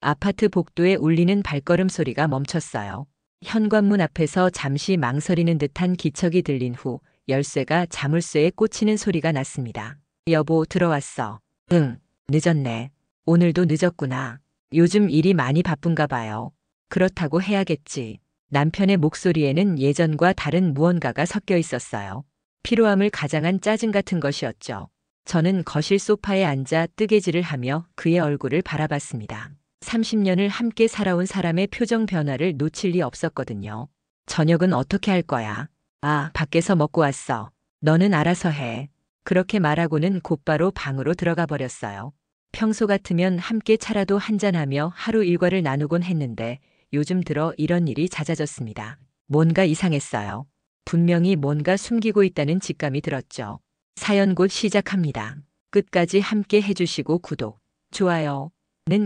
아파트 복도에 울리는 발걸음 소리가 멈췄어요. 현관문 앞에서 잠시 망설이는 듯한 기척이 들린 후 열쇠가 자물쇠에 꽂히는 소리가 났습니다. 여보, 들어왔어. 응, 늦었네. 오늘도 늦었구나. 요즘 일이 많이 바쁜가 봐요. 그렇다고 해야겠지. 남편의 목소리에는 예전과 다른 무언가가 섞여 있었어요. 피로함을 가장한 짜증 같은 것이었죠. 저는 거실 소파에 앉아 뜨개질을 하며 그의 얼굴을 바라봤습니다. 30년을 함께 살아온 사람의 표정 변화를 놓칠 리 없었거든요. 저녁은 어떻게 할 거야? 아, 밖에서 먹고 왔어. 너는 알아서 해. 그렇게 말하고는 곧바로 방으로 들어가 버렸어요. 평소 같으면 함께 차라도 한잔하며 하루 일과를 나누곤 했는데 요즘 들어 이런 일이 잦아졌습니다. 뭔가 이상했어요. 분명히 뭔가 숨기고 있다는 직감이 들었죠. 사연 곧 시작합니다. 끝까지 함께 해주시고 구독, 좋아요는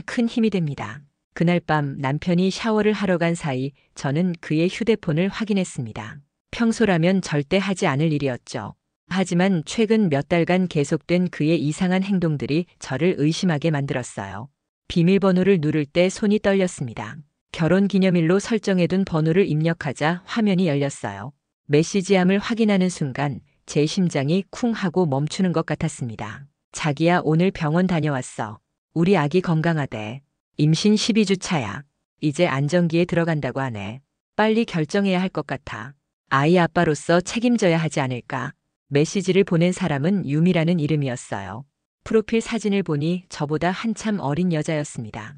큰 힘이 됩니다. 그날 밤 남편이 샤워를 하러 간 사이 저는 그의 휴대폰을 확인했습니다. 평소라면 절대 하지 않을 일이었죠. 하지만 최근 몇 달간 계속된 그의 이상한 행동들이 저를 의심하게 만들었어요. 비밀번호를 누를 때 손이 떨렸습니다. 결혼기념일로 설정해둔 번호를 입력하자 화면이 열렸어요. 메시지함을 확인하는 순간 제 심장이 쿵 하고 멈추는 것 같았습니다. 자기야, 오늘 병원 다녀왔어. 우리 아기 건강하대. 임신 12주 차야. 이제 안정기에 들어간다고 하네. 빨리 결정해야 할 것 같아. 아이 아빠로서 책임져야 하지 않을까. 메시지를 보낸 사람은 유미라는 이름이었어요. 프로필 사진을 보니 저보다 한참 어린 여자였습니다.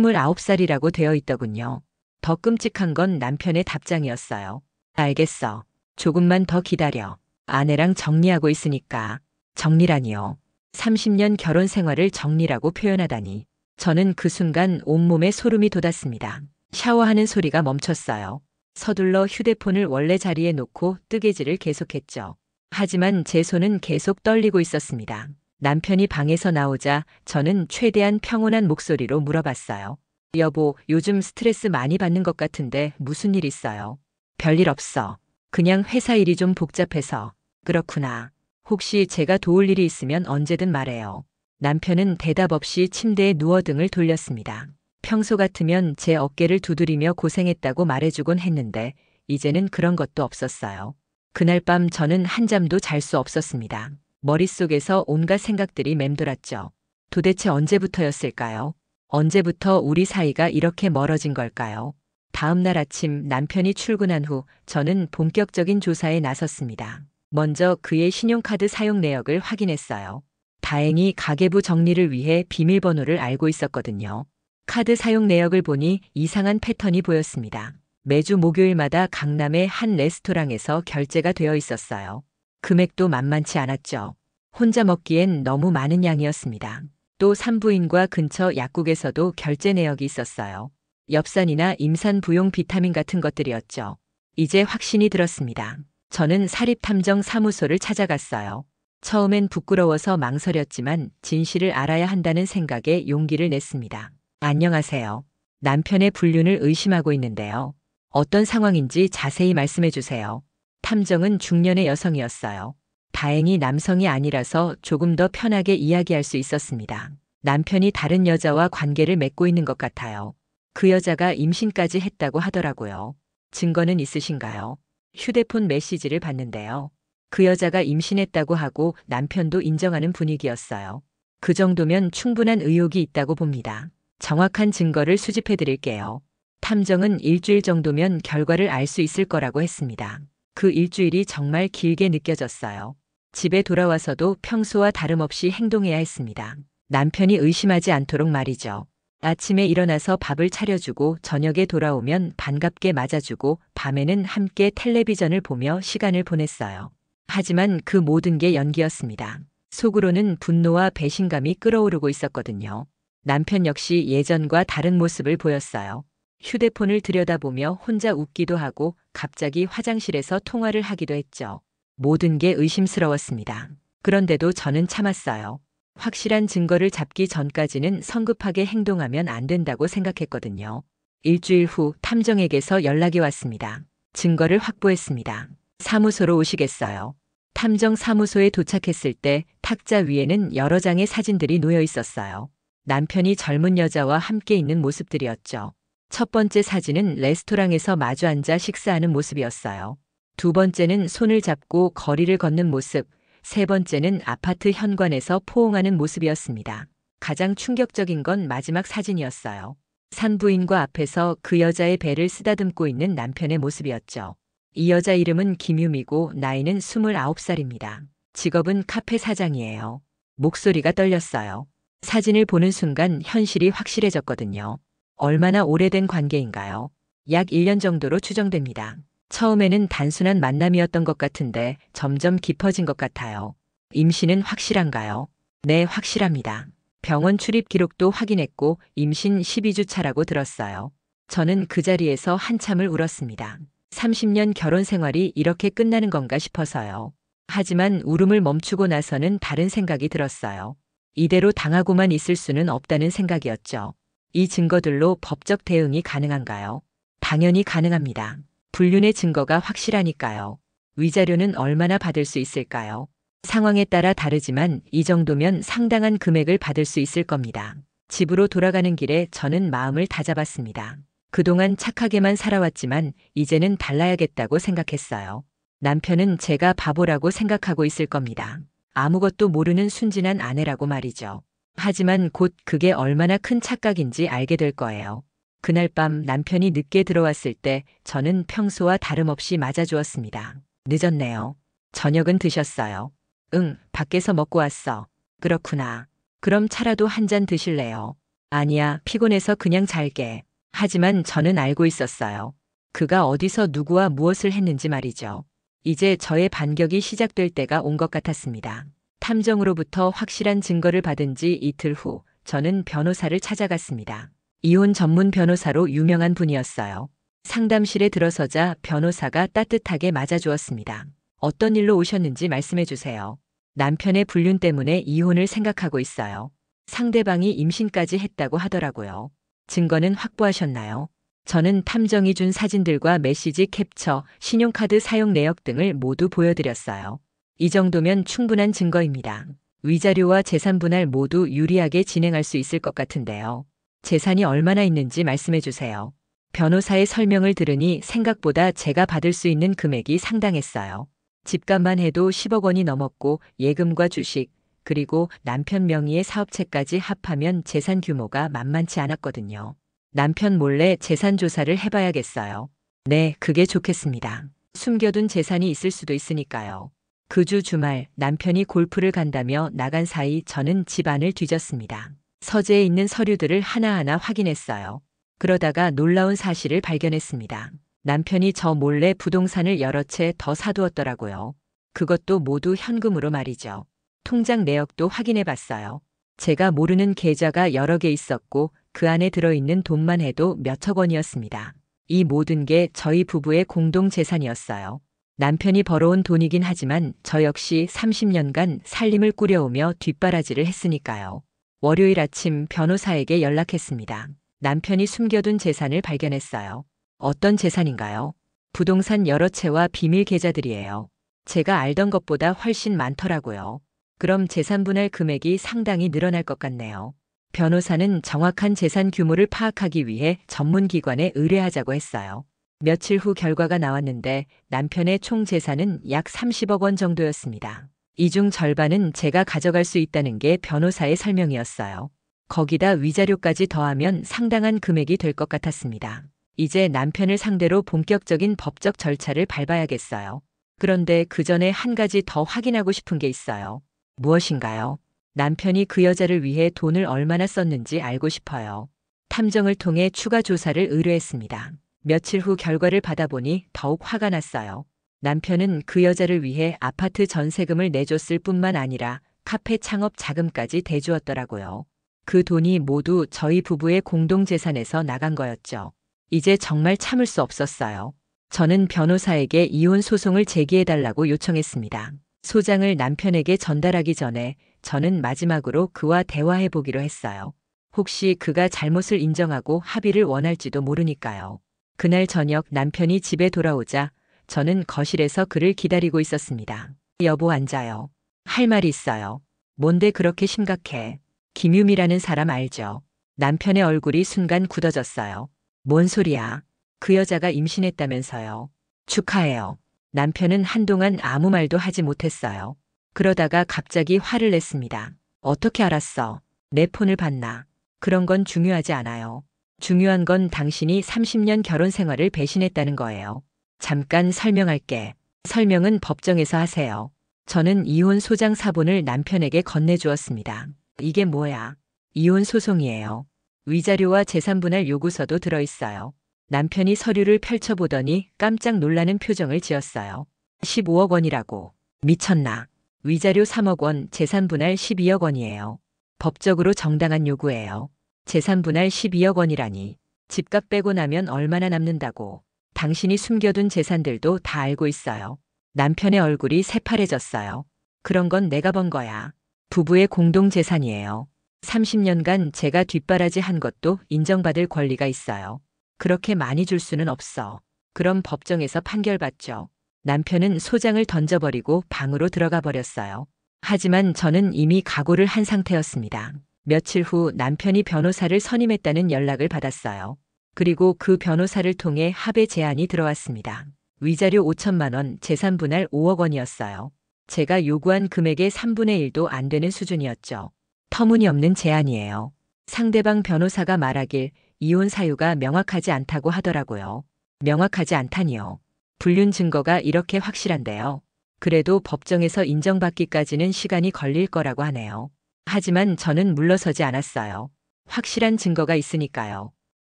29살이라고 되어 있더군요. 더 끔찍한 건 남편의 답장이었어요. 알겠어. 조금만 더 기다려. 아내랑 정리하고 있으니까. 정리라니요. 30년 결혼 생활을 정리라고 표현하다니. 저는 그 순간 온몸에 소름이 돋았습니다. 샤워하는 소리가 멈췄어요. 서둘러 휴대폰을 원래 자리에 놓고 뜨개질을 계속했죠. 하지만 제 손은 계속 떨리고 있었습니다. 남편이 방에서 나오자 저는 최대한 평온한 목소리로 물어봤어요. 여보, 요즘 스트레스 많이 받는 것 같은데 무슨 일 있어요? 별일 없어. 그냥 회사 일이 좀 복잡해서. 그렇구나. 혹시 제가 도울 일이 있으면 언제든 말해요. 남편은 대답 없이 침대에 누워 등을 돌렸습니다. 평소 같으면 제 어깨를 두드리며 고생했다고 말해주곤 했는데 이제는 그런 것도 없었어요. 그날 밤 저는 한잠도 잘 수 없었습니다. 머릿속에서 온갖 생각들이 맴돌았죠. 도대체 언제부터였을까요? 언제부터 우리 사이가 이렇게 멀어진 걸까요? 다음 날 아침 남편이 출근한 후 저는 본격적인 조사에 나섰습니다. 먼저 그의 신용카드 사용 내역을 확인했어요. 다행히 가계부 정리를 위해 비밀번호를 알고 있었거든요. 카드 사용 내역을 보니 이상한 패턴이 보였습니다. 매주 목요일마다 강남의 한 레스토랑에서 결제가 되어 있었어요. 금액도 만만치 않았죠. 혼자 먹기엔 너무 많은 양이었습니다. 또 산부인과 근처 약국에서도 결제 내역이 있었어요. 엽산이나 임산부용 비타민 같은 것들이었죠. 이제 확신이 들었습니다. 저는 사립탐정사무소를 찾아갔어요. 처음엔 부끄러워서 망설였지만 진실을 알아야 한다는 생각에 용기를 냈습니다. 안녕하세요. 남편의 불륜을 의심하고 있는데요. 어떤 상황인지 자세히 말씀해 주세요. 탐정은 중년의 여성이었어요. 다행히 남성이 아니라서 조금 더 편하게 이야기할 수 있었습니다. 남편이 다른 여자와 관계를 맺고 있는 것 같아요. 그 여자가 임신까지 했다고 하더라고요. 증거는 있으신가요? 휴대폰 메시지를 봤는데요. 그 여자가 임신했다고 하고 남편도 인정하는 분위기였어요. 그 정도면 충분한 의혹이 있다고 봅니다. 정확한 증거를 수집해 드릴게요. 탐정은 일주일 정도면 결과를 알 수 있을 거라고 했습니다. 그 일주일이 정말 길게 느껴졌어요. 집에 돌아와서도 평소와 다름없이 행동해야 했습니다. 남편이 의심하지 않도록 말이죠. 아침에 일어나서 밥을 차려주고 저녁에 돌아오면 반갑게 맞아주고 밤에는 함께 텔레비전을 보며 시간을 보냈어요. 하지만 그 모든 게 연기였습니다. 속으로는 분노와 배신감이 끓어오르고 있었거든요. 남편 역시 예전과 다른 모습을 보였어요. 휴대폰을 들여다보며 혼자 웃기도 하고 갑자기 화장실에서 통화를 하기도 했죠. 모든 게 의심스러웠습니다. 그런데도 저는 참았어요. 확실한 증거를 잡기 전까지는 성급하게 행동하면 안 된다고 생각했거든요. 일주일 후 탐정에게서 연락이 왔습니다. 증거를 확보했습니다. 사무소로 오시겠어요? 탐정 사무소에 도착했을 때 탁자 위에는 여러 장의 사진들이 놓여 있었어요. 남편이 젊은 여자와 함께 있는 모습들이었죠. 첫 번째 사진은 레스토랑에서 마주 앉아 식사하는 모습이었어요. 두 번째는 손을 잡고 거리를 걷는 모습, 세 번째는 아파트 현관에서 포옹하는 모습이었습니다. 가장 충격적인 건 마지막 사진이었어요. 산부인과 앞에서 그 여자의 배를 쓰다듬고 있는 남편의 모습이었죠. 이 여자 이름은 김유미고 나이는 29살입니다. 직업은 카페 사장이에요. 목소리가 떨렸어요. 사진을 보는 순간 현실이 확실해졌거든요. 얼마나 오래된 관계인가요? 약 1년 정도로 추정됩니다. 처음에는 단순한 만남이었던 것 같은데 점점 깊어진 것 같아요. 임신은 확실한가요? 네, 확실합니다. 병원 출입 기록도 확인했고 임신 12주 차라고 들었어요. 저는 그 자리에서 한참을 울었습니다. 30년 결혼 생활이 이렇게 끝나는 건가 싶어서요. 하지만 울음을 멈추고 나서는 다른 생각이 들었어요. 이대로 당하고만 있을 수는 없다는 생각이었죠. 이 증거들로 법적 대응이 가능한가요? 당연히 가능합니다. 불륜의 증거가 확실하니까요. 위자료는 얼마나 받을 수 있을까요? 상황에 따라 다르지만 이 정도면 상당한 금액을 받을 수 있을 겁니다. 집으로 돌아가는 길에 저는 마음을 다잡았습니다. 그동안 착하게만 살아왔지만 이제는 달라야겠다고 생각했어요. 남편은 제가 바보라고 생각하고 있을 겁니다. 아무것도 모르는 순진한 아내라고 말이죠. 하지만 곧 그게 얼마나 큰 착각인지 알게 될 거예요. 그날 밤 남편이 늦게 들어왔을 때 저는 평소와 다름없이 맞아주었습니다. 늦었네요. 저녁은 드셨어요? 응, 밖에서 먹고 왔어. 그렇구나. 그럼 차라도 한 잔 드실래요? 아니야, 피곤해서 그냥 잘게. 하지만 저는 알고 있었어요. 그가 어디서 누구와 무엇을 했는지 말이죠. 이제 저의 반격이 시작될 때가 온 것 같았습니다. 탐정으로부터 확실한 증거를 받은 지 이틀 후 저는 변호사를 찾아갔습니다. 이혼 전문 변호사로 유명한 분이었어요. 상담실에 들어서자 변호사가 따뜻하게 맞아주었습니다. 어떤 일로 오셨는지 말씀해 주세요. 남편의 불륜 때문에 이혼을 생각하고 있어요. 상대방이 임신까지 했다고 하더라고요. 증거는 확보하셨나요? 저는 탐정이 준 사진들과 메시지 캡처, 신용카드 사용 내역 등을 모두 보여드렸어요. 이 정도면 충분한 증거입니다. 위자료와 재산 분할 모두 유리하게 진행할 수 있을 것 같은데요. 재산이 얼마나 있는지 말씀해 주세요. 변호사의 설명을 들으니 생각보다 제가 받을 수 있는 금액이 상당했어요. 집값만 해도 10억 원이 넘었고 예금과 주식, 그리고 남편 명의의 사업체까지 합하면 재산 규모가 만만치 않았거든요. 남편 몰래 재산 조사를 해봐야겠어요. 네, 그게 좋겠습니다. 숨겨둔 재산이 있을 수도 있으니까요. 그 주 주말 남편이 골프를 간다며 나간 사이 저는 집안을 뒤졌습니다. 서재에 있는 서류들을 하나하나 확인했어요. 그러다가 놀라운 사실을 발견했습니다. 남편이 저 몰래 부동산을 여러 채 더 사두었더라고요. 그것도 모두 현금으로 말이죠. 통장 내역도 확인해 봤어요. 제가 모르는 계좌가 여러 개 있었고 그 안에 들어있는 돈만 해도 몇억 원이었습니다. 이 모든 게 저희 부부의 공동 재산이었어요. 남편이 벌어온 돈이긴 하지만 저 역시 30년간 살림을 꾸려오며 뒷바라지를 했으니까요. 월요일 아침 변호사에게 연락했습니다. 남편이 숨겨둔 재산을 발견했어요. 어떤 재산인가요? 부동산 여러 채와 비밀 계좌들이에요. 제가 알던 것보다 훨씬 많더라고요. 그럼 재산 분할 금액이 상당히 늘어날 것 같네요. 변호사는 정확한 재산 규모를 파악하기 위해 전문기관에 의뢰하자고 했어요. 며칠 후 결과가 나왔는데 남편의 총 재산은 약 30억 원 정도였습니다. 이 중 절반은 제가 가져갈 수 있다는 게 변호사의 설명이었어요. 거기다 위자료까지 더하면 상당한 금액이 될 것 같았습니다. 이제 남편을 상대로 본격적인 법적 절차를 밟아야겠어요. 그런데 그 전에 한 가지 더 확인하고 싶은 게 있어요. 무엇인가요? 남편이 그 여자를 위해 돈을 얼마나 썼는지 알고 싶어요. 탐정을 통해 추가 조사를 의뢰했습니다. 며칠 후 결과를 받아보니 더욱 화가 났어요. 남편은 그 여자를 위해 아파트 전세금을 내줬을 뿐만 아니라 카페 창업 자금까지 대주었더라고요. 그 돈이 모두 저희 부부의 공동재산에서 나간 거였죠. 이제 정말 참을 수 없었어요. 저는 변호사에게 이혼 소송을 제기해달라고 요청했습니다. 소장을 남편에게 전달하기 전에 저는 마지막으로 그와 대화해보기로 했어요. 혹시 그가 잘못을 인정하고 합의를 원할지도 모르니까요. 그날 저녁 남편이 집에 돌아오자 저는 거실에서 그를 기다리고 있었습니다. 여보, 앉아요. 할 말이 있어요. 뭔데 그렇게 심각해? 김유미라는 사람 알죠? 남편의 얼굴이 순간 굳어졌어요. 뭔 소리야? 그 여자가 임신했다면서요. 축하해요. 남편은 한동안 아무 말도 하지 못했어요. 그러다가 갑자기 화를 냈습니다. 어떻게 알았어? 내 폰을 봤나? 그런 건 중요하지 않아요. 중요한 건 당신이 30년 결혼 생활을 배신했다는 거예요. 잠깐 설명할게. 설명은 법정에서 하세요. 저는 이혼 소장 사본을 남편에게 건네주었습니다. 이게 뭐야? 이혼 소송이에요. 위자료와 재산분할 요구서도 들어있어요. 남편이 서류를 펼쳐보더니 깜짝 놀라는 표정을 지었어요. 15억 원이라고. 미쳤나? 위자료 3억 원, 재산분할 12억 원이에요. 법적으로 정당한 요구예요. 재산분할 12억 원이라니. 집값 빼고 나면 얼마나 남는다고. 당신이 숨겨둔 재산들도 다 알고 있어요. 남편의 얼굴이 새파래졌어요. 그런 건 내가 번 거야. 부부의 공동 재산이에요. 30년간 제가 뒷바라지 한 것도 인정받을 권리가 있어요. 그렇게 많이 줄 수는 없어. 그럼 법정에서 판결받죠. 남편은 소장을 던져버리고 방으로 들어가 버렸어요. 하지만 저는 이미 각오를 한 상태였습니다. 며칠 후 남편이 변호사를 선임했다는 연락을 받았어요. 그리고 그 변호사를 통해 합의 제안이 들어왔습니다. 위자료 5천만 원, 재산 분할 5억 원이었어요. 제가 요구한 금액의 3분의 1도 안 되는 수준이었죠. 터무니없는 제안이에요. 상대방 변호사가 말하길 이혼 사유가 명확하지 않다고 하더라고요. 명확하지 않다니요. 불륜 증거가 이렇게 확실한데요. 그래도 법정에서 인정받기까지는 시간이 걸릴 거라고 하네요. 하지만 저는 물러서지 않았어요. 확실한 증거가 있으니까요.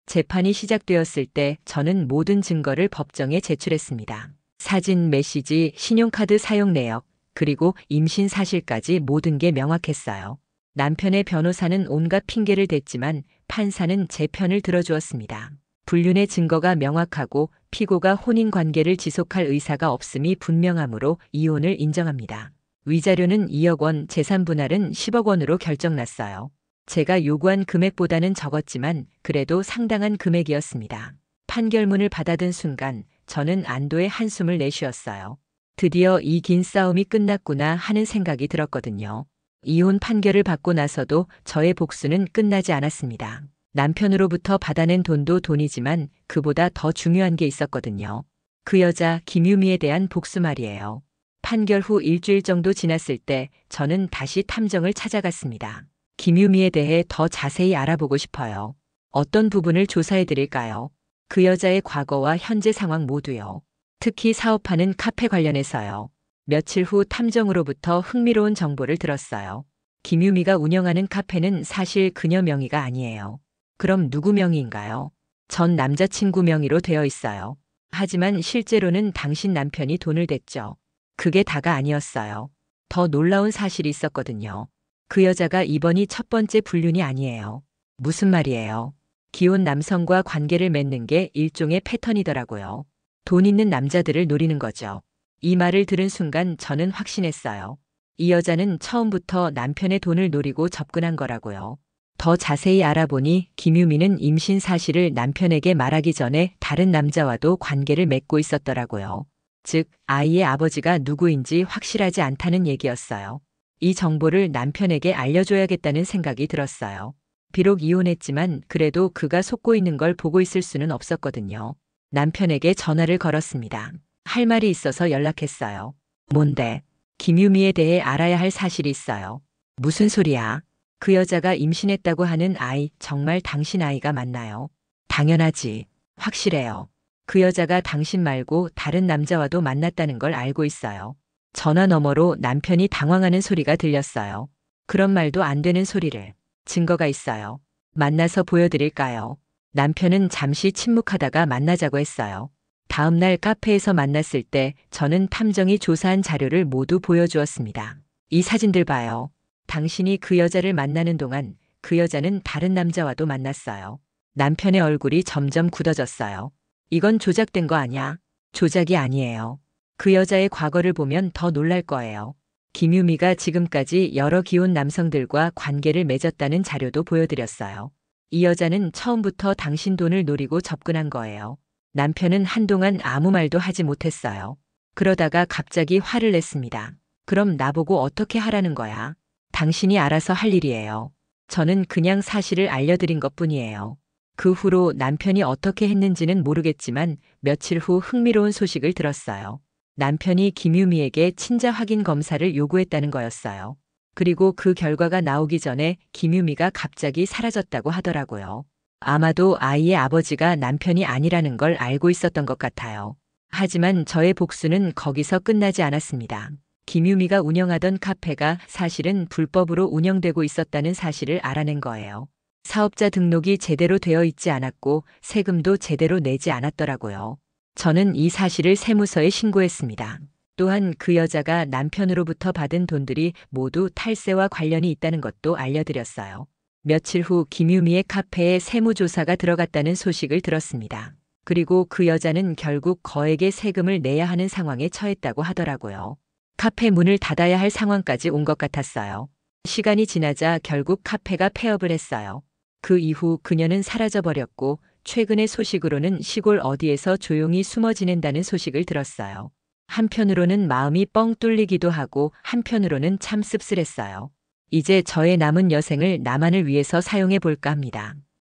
재판이 시작되었을 때 저는 모든 증거를 법정에 제출했습니다. 사진, 메시지, 신용카드 사용 내역, 그리고 임신 사실까지 모든 게 명확했어요. 남편의 변호사는 온갖 핑계를 댔지만 판사는 제 편을 들어주었습니다. 불륜의 증거가 명확하고 피고가 혼인 관계를 지속할 의사가 없음이 분명하므로 이혼을 인정합니다. 위자료는 2억 원, 재산 분할은 10억 원으로 결정났어요. 제가 요구한 금액보다는 적었지만 그래도 상당한 금액이었습니다. 판결문을 받아든 순간 저는 안도의 한숨을 내쉬었어요. 드디어 이 긴 싸움이 끝났구나 하는 생각이 들었거든요. 이혼 판결을 받고 나서도 저의 복수는 끝나지 않았습니다. 남편으로부터 받아낸 돈도 돈이지만 그보다 더 중요한 게 있었거든요. 그 여자 김유미에 대한 복수 말이에요. 판결 후 일주일 정도 지났을 때 저는 다시 탐정을 찾아갔습니다. 김유미에 대해 더 자세히 알아보고 싶어요. 어떤 부분을 조사해 드릴까요? 그 여자의 과거와 현재 상황 모두요. 특히 사업하는 카페 관련해서요. 며칠 후 탐정으로부터 흥미로운 정보를 들었어요. 김유미가 운영하는 카페는 사실 그녀 명의가 아니에요. 그럼 누구 명의인가요? 전 남자친구 명의로 되어 있어요. 하지만 실제로는 당신 남편이 돈을 댔죠. 그게 다가 아니었어요. 더 놀라운 사실이 있었거든요. 그 여자가 이번이 첫 번째 불륜이 아니에요. 무슨 말이에요? 기혼 남성과 관계를 맺는 게 일종의 패턴이더라고요. 돈 있는 남자들을 노리는 거죠. 이 말을 들은 순간 저는 확신했어요. 이 여자는 처음부터 남편의 돈을 노리고 접근한 거라고요. 더 자세히 알아보니 김유미는 임신 사실을 남편에게 말하기 전에 다른 남자와도 관계를 맺고 있었더라고요. 즉, 아이의 아버지가 누구인지 확실하지 않다는 얘기였어요. 이 정보를 남편에게 알려줘야겠다는 생각이 들었어요. 비록 이혼했지만 그래도 그가 속고 있는 걸 보고 있을 수는 없었거든요. 남편에게 전화를 걸었습니다. 할 말이 있어서 연락했어요. 뭔데? 김유미에 대해 알아야 할 사실이 있어요. 무슨 소리야? 그 여자가 임신했다고 하는 아이 정말 당신 아이가 맞나요? 당연하지. 확실해요. 그 여자가 당신 말고 다른 남자와도 만났다는 걸 알고 있어요. 전화 너머로 남편이 당황하는 소리가 들렸어요. 그런 말도 안 되는 소리를. 증거가 있어요. 만나서 보여드릴까요? 남편은 잠시 침묵하다가 만나자고 했어요. 다음 날 카페에서 만났을 때 저는 탐정이 조사한 자료를 모두 보여주었습니다. 이 사진들 봐요. 당신이 그 여자를 만나는 동안 그 여자는 다른 남자와도 만났어요. 남편의 얼굴이 점점 굳어졌어요. 이건 조작된 거 아냐? 조작이 아니에요. 그 여자의 과거를 보면 더 놀랄 거예요. 김유미가 지금까지 여러 기혼 남성들과 관계를 맺었다는 자료도 보여드렸어요. 이 여자는 처음부터 당신 돈을 노리고 접근한 거예요. 남편은 한동안 아무 말도 하지 못했어요. 그러다가 갑자기 화를 냈습니다. 그럼 나보고 어떻게 하라는 거야? 당신이 알아서 할 일이에요. 저는 그냥 사실을 알려드린 것뿐이에요. 그 후로 남편이 어떻게 했는지는 모르겠지만 며칠 후 흥미로운 소식을 들었어요. 남편이 김유미에게 친자 확인 검사를 요구했다는 거였어요. 그리고 그 결과가 나오기 전에 김유미가 갑자기 사라졌다고 하더라고요. 아마도 아이의 아버지가 남편이 아니라는 걸 알고 있었던 것 같아요. 하지만 저의 복수는 거기서 끝나지 않았습니다. 김유미가 운영하던 카페가 사실은 불법으로 운영되고 있었다는 사실을 알아낸 거예요. 사업자 등록이 제대로 되어 있지 않았고 세금도 제대로 내지 않았더라고요. 저는 이 사실을 세무서에 신고했습니다. 또한 그 여자가 남편으로부터 받은 돈들이 모두 탈세와 관련이 있다는 것도 알려드렸어요. 며칠 후 김유미의 카페에 세무조사가 들어갔다는 소식을 들었습니다. 그리고 그 여자는 결국 거액의 세금을 내야 하는 상황에 처했다고 하더라고요. 카페 문을 닫아야 할 상황까지 온 것 같았어요. 시간이 지나자 결국 카페가 폐업을 했어요. 그 이후 그녀는 사라져버렸고 최근의 소식으로는 시골 어디에서 조용히 숨어 지낸다는 소식을 들었어요. 한편으로는 마음이 뻥 뚫리기도 하고 한편으로는 참 씁쓸했어요. 이제 저의 남은 여생을 나만을 위해서 사용해 볼까 합니다.